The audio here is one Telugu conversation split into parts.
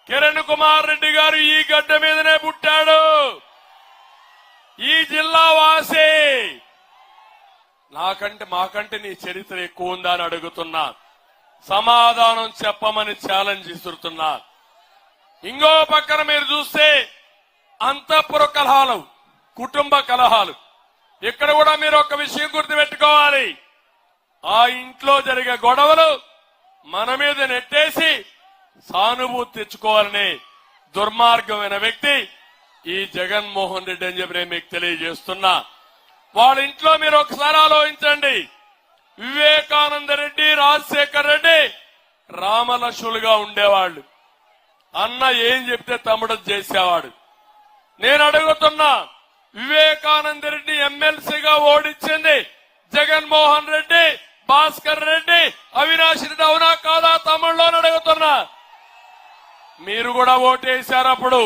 కిరణ్ కుమార్ రెడ్డి గారు ఈ గడ్డ మీదనే పుట్టాడు. ఈ జిల్లా వాసి. మాకంటే నీ చరిత్ర ఎక్కువ ఉందా అని అడుగుతున్నా. సమాధానం చెప్పమని ఛాలెంజ్ ఇస్తున్నా. ఇంకో పక్కన మీరు చూస్తే అంతఃపుర కలహాలు, కుటుంబ కలహాలు. ఇక్కడ కూడా మీరు ఒక విషయం గుర్తుపెట్టుకోవాలి. ఆ ఇంట్లో జరిగే గొడవలు మన మీద నెట్టేసి సానుభూతి తెచ్చుకోవాలని దుర్మార్గమైన వ్యక్తి ఈ జగన్మోహన్ రెడ్డి అని చెప్పి నేను మీకు తెలియజేస్తున్నా. వాళ్ళ ఇంట్లో మీరు ఒకసారి ఆలోచించండి. వివేకానంద రెడ్డి, రాజశేఖర్ రెడ్డి రామలక్ష్ములుగా ఉండేవాళ్లు. అన్న ఏం చెప్తే తమ్ముడు చేసేవాడు. నేను అడుగుతున్నా, వివేకానంద రెడ్డి ఎమ్మెల్సీగా ఓడించింది జగన్మోహన్ రెడ్డి, భాస్కర్ రెడ్డి, అవినాష్ రెడ్డి అవునా కాదా తమ్ముళ్ళు అని అడుగుతున్నా. మీరు కూడా ఓటేశారు. అప్పుడు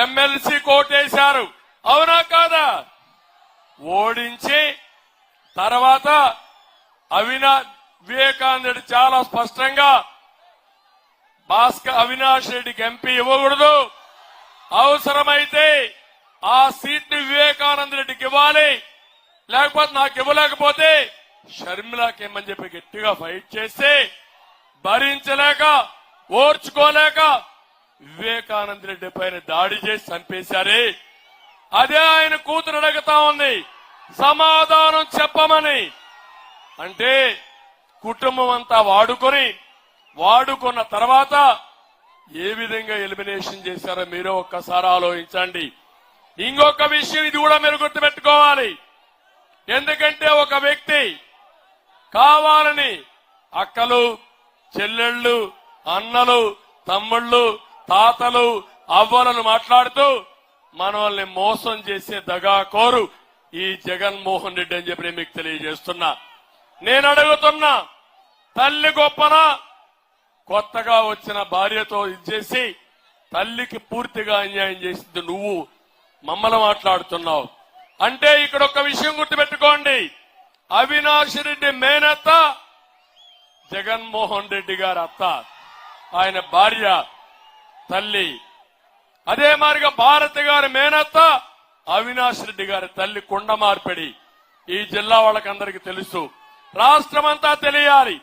ఎమ్మెల్సీకి ఓటేశారు అవునా కాదా? ఓడించి తర్వాత వివేకానంద రెడ్డి చాలా స్పష్టంగా అవినాష్ రెడ్డికి ఎంపీ ఇవ్వకూడదు, అవసరమైతే ఆ సీట్ ని వివేకానంద రెడ్డికి ఇవ్వాలి, లేకపోతే నాకు ఇవ్వలేకపోతే షర్మిలాకి ఇమ్మని చెప్పి గట్టిగా ఫైట్ చేస్తే భరించలేక ఓర్చుకోలేక వివేకానంద రెడ్డి పైన దాడి చేసి చంపేశారే. అదే ఆయన కూతురు అడుగుతా ఉంది సమాధానం చెప్పమని. అంటే కుటుంబం అంతా వాడుకున్న తర్వాత ఏ విధంగా ఎలిమినేషన్ చేశారో మీరే ఒక్కసారి ఆలోచించండి. ఇంకొక విషయం ఇది కూడా మీరు గుర్తుపెట్టుకోవాలి. ఎందుకంటే ఒక వ్యక్తి కావాలని అక్కలు, చెల్లెళ్ళు, అన్నలు, తమ్ముళ్ళు, తాతలు, అవ్వలను మాట్లాడుతూ మనల్ని మోసం చేసే దగాకోరు ఈ జగన్మోహన్ రెడ్డి అని చెప్పి మీకు తెలియజేస్తున్నా. నేను అడుగుతున్నా, తల్లి గొప్పనా? కొత్తగా వచ్చిన భార్యతో ఇచ్చేసి తల్లికి పూర్తిగా అన్యాయం చేసింది నువ్వు మమ్మల్ని మాట్లాడుతున్నావు. అంటే ఇక్కడ ఒక విషయం గుర్తుపెట్టుకోండి. అవినాష్ రెడ్డి మేనత్త జగన్మోహన్ రెడ్డి గారి అత్త, ఆయన భార్య తల్లి. అదే మాదిరిగా భారతి గారి మేనత్త అవినాష్ రెడ్డి గారి తల్లి కుండ మార్పిడి. ఈ జిల్లా వాళ్ళకందరికీ తెలుసు, రాష్ట్రమంతా తెలియాలి.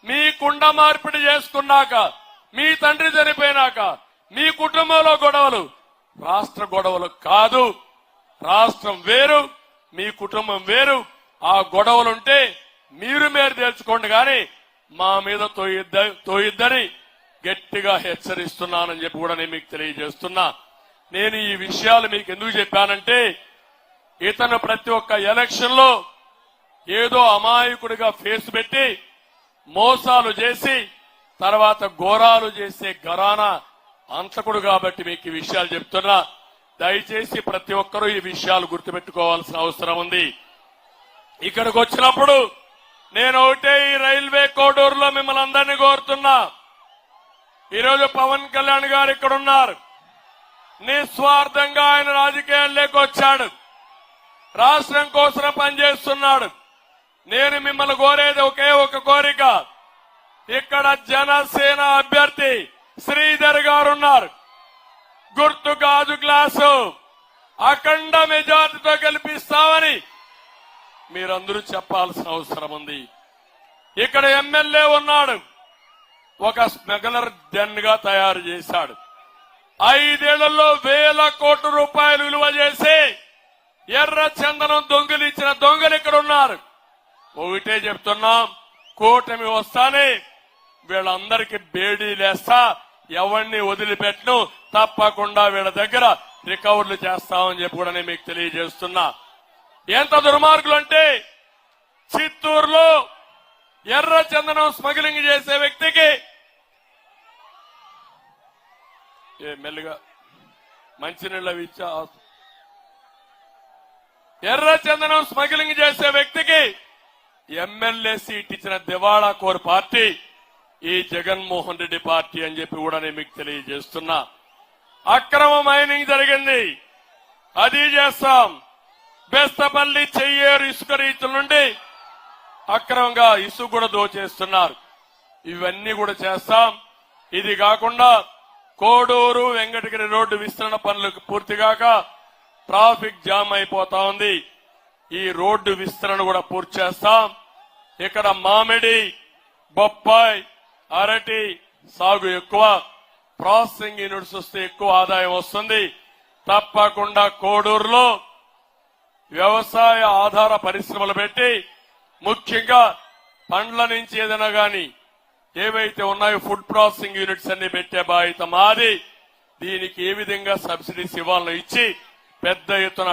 మీ కుండ మార్పిడి చేసుకున్నాక, మీ తండ్రి చనిపోయినాక మీ కుటుంబంలో గొడవలు రాష్ట్ర గొడవలు కాదు. రాష్ట్రం వేరు, మీ కుటుంబం వేరు. ఆ గొడవలుంటే మీరు తేల్చుకోండి, కానీ మా మీద తోయిద్దని గట్టిగా హెచ్చరిస్తున్నానని చెప్పి కూడా నేను మీకు తెలియజేస్తున్నా. నేను ఈ విషయాలు మీకు ఎందుకు చెప్పానంటే, ఇతను ప్రతి ఒక్క ఎలక్షన్ లో ఏదో అమాయకుడిగా ఫేస్ పెట్టి మోసాలు చేసి తర్వాత ఘోరాలు చేసే ఘరానా అంతకుడు కాబట్టి మీకు ఈ విషయాలు చెప్తున్నా. దయచేసి ప్రతి ఒక్కరూ ఈ విషయాలు గుర్తుపెట్టుకోవాల్సిన అవసరం ఉంది. ఇక్కడికి వచ్చినప్పుడు నేను ఒకటే ఈ రైల్వే కోడూరులో మిమ్మల్ని అందరినీ కోరుతున్నా. ఈరోజు పవన్ కళ్యాణ్ గారు ఇక్కడ ఉన్నారు. నిస్వార్థంగా ఆయన రాజకీయాల్లోకి వచ్చాడు, రాష్ట్రం కోసం పనిచేస్తున్నాడు. నేను మిమ్మల్ని కోరేది ఒకే ఒక కోరిక. ఇక్కడ జనసేన అభ్యర్థి శ్రీధర్ గారు ఉన్నారు. గుర్తు గాజు గ్లాసు అఖండ మెజార్టీతో గెలిపిస్తామని మీరందరూ చెప్పాల్సిన అవసరం ఉంది. ఇక్కడ ఎమ్మెల్యే ఉన్నాడు, ఒక స్మగ్లర్ డెన్ గా తయారు చేశాడు. 5 ఏళ్లలో వేల కోట్ల రూపాయలు విలువ చేసి ఎర్ర చందనం దొంగిలించిన దొంగలు ఇక్కడ ఉన్నారు. ఒకటే చెప్తున్నాం, కూటమి వస్తానే వీళ్ళందరికీ బేడీలేస్తా, ఎవరిని వదిలిపెట్టను, తప్పకుండా వీళ్ళ దగ్గర రికవర్లు చేస్తామని చెప్పి కూడా నేను మీకు తెలియజేస్తున్నా. ఎంత దుర్మార్గులు అంటే, చిత్తూరులో ఎర్ర చందనం స్మగ్లింగ్ చేసే వ్యక్తికి మెల్లిగా మంచినీళ్ళ ఇచ్చా, ఎర్ర చందనం స్మగ్లింగ్ చేసే వ్యక్తికి ఎమ్మెల్యే సీట్ ఇచ్చిన దివాళా కోర్ పార్టీ ఈ జగన్మోహన్ రెడ్డి పార్టీ అని చెప్పి కూడా నేను మీకు తెలియజేస్తున్నా. అక్రమ మైనింగ్ జరిగింది, అది చేస్తాం. బెస్తపల్లి చెయ్యేరు ఇసుక రీతుల నుండి అక్రమంగా ఇసుక కూడా దోచేస్తున్నారు. ఇవన్నీ కూడా చేస్తాం. ఇది కాకుండా కోడూరు వెంకటగిరి రోడ్డు విస్తరణ పనులకు పూర్తిగాక ట్రాఫిక్ జామ్ అయిపోతా ఉంది. ఈ రోడ్డు విస్తరణ కూడా పూర్తి చేస్తాం. ఇక్కడ మామిడి, బొప్పాయి, అరటి సాగు ఎక్కువ, ప్రాసెసింగ్ యూనిట్స్ వస్తే ఎక్కువ ఆదాయం వస్తుంది. తప్పకుండా కోడూరులో వ్యవసాయ ఆధార పరిశ్రమలు పెట్టి ముఖ్యంగా పండ్ల నుంచి ఏదైనా గాని ఏవైతే ఉన్నాయో ఫుడ్ ప్రాసెసింగ్ యూనిట్స్ అన్ని పెట్టే బాధ్యత మాది. దీనికి ఏ విధంగా సబ్సిడీస్ ఇవ్వాలో ఇచ్చి పెద్ద ఎత్తున